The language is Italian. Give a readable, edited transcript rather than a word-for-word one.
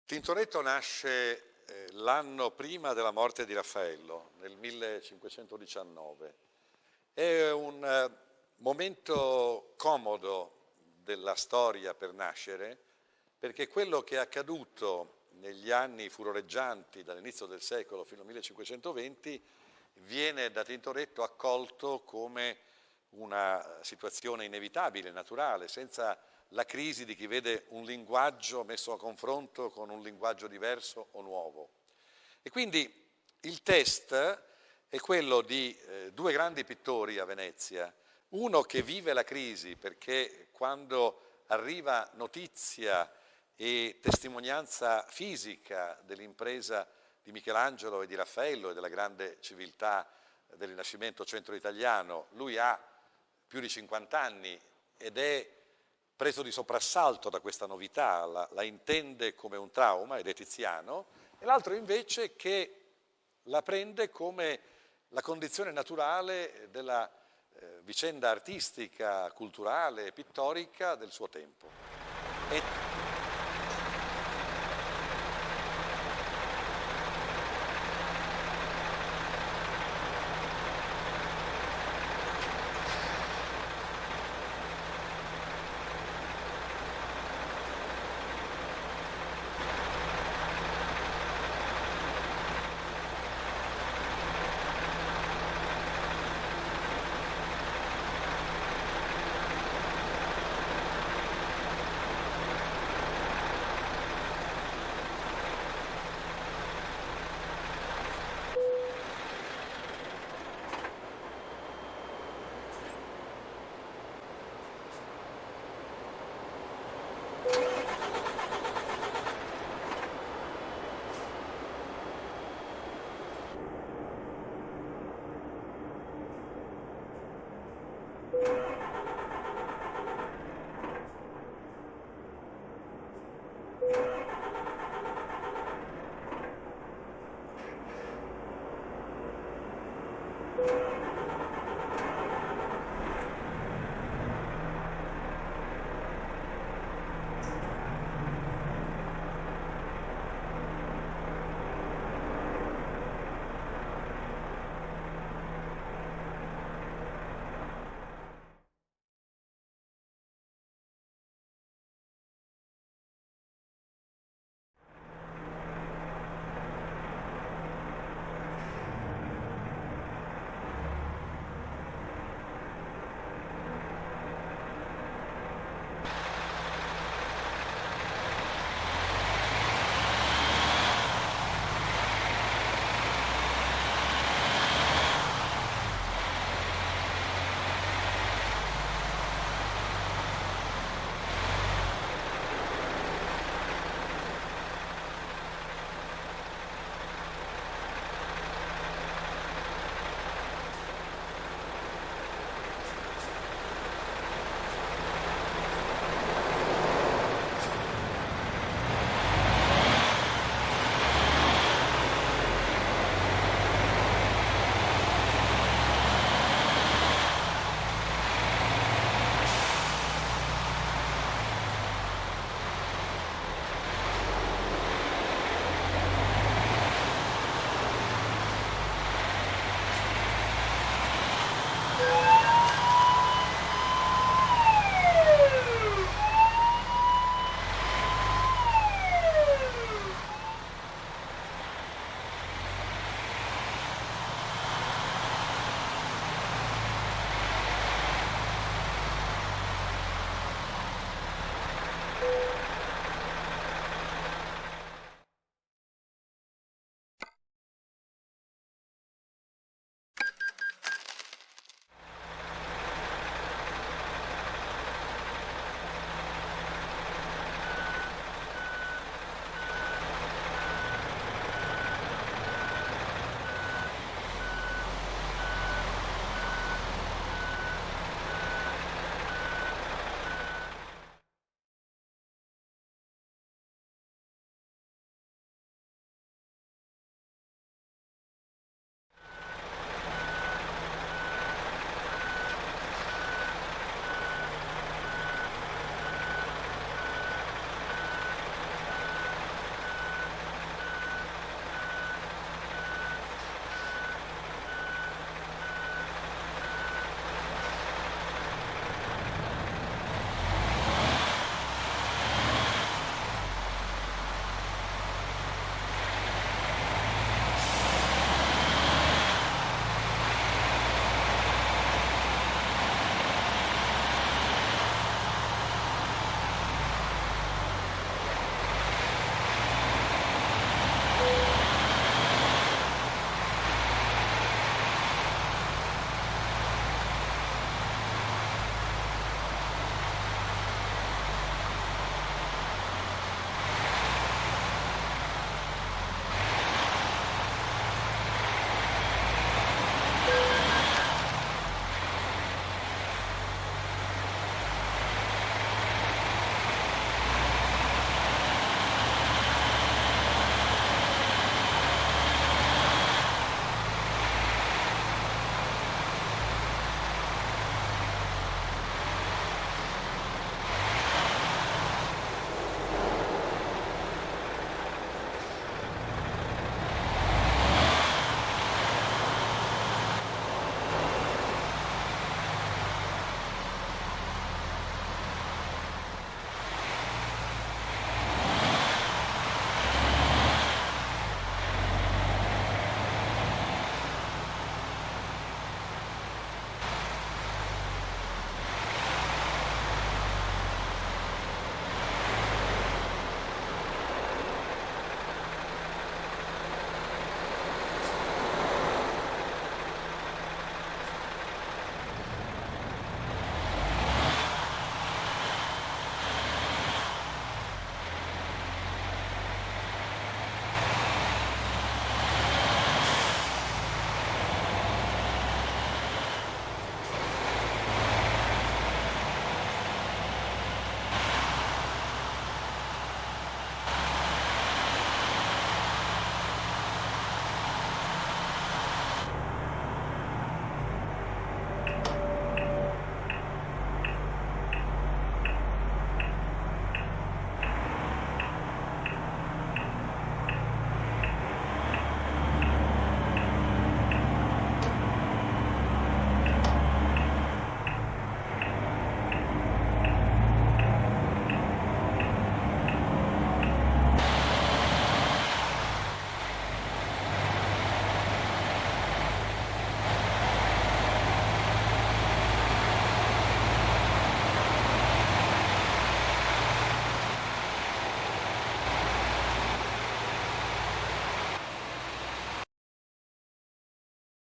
Tintoretto nasce l'anno prima della morte di Raffaello, nel 1519. È un momento comodo della storia per nascere, perché quello che è accaduto negli anni furoreggianti dall'inizio del secolo fino al 1520 viene da Tintoretto accolto come una situazione inevitabile, naturale, senza la crisi di chi vede un linguaggio messo a confronto con un linguaggio diverso o nuovo. E quindi il test è quello di due grandi pittori a Venezia, uno che vive la crisi perché quando arriva notizia e testimonianza fisica dell'impresa di Michelangelo e di Raffaello e della grande civiltà del Rinascimento centro-italiano, lui ha più di 50 anni ed è preso di soprassalto da questa novità, la intende come un trauma ed è Tiziano, e l'altro invece che la prende come la condizione naturale della vicenda artistica, culturale, pittorica del suo tempo. E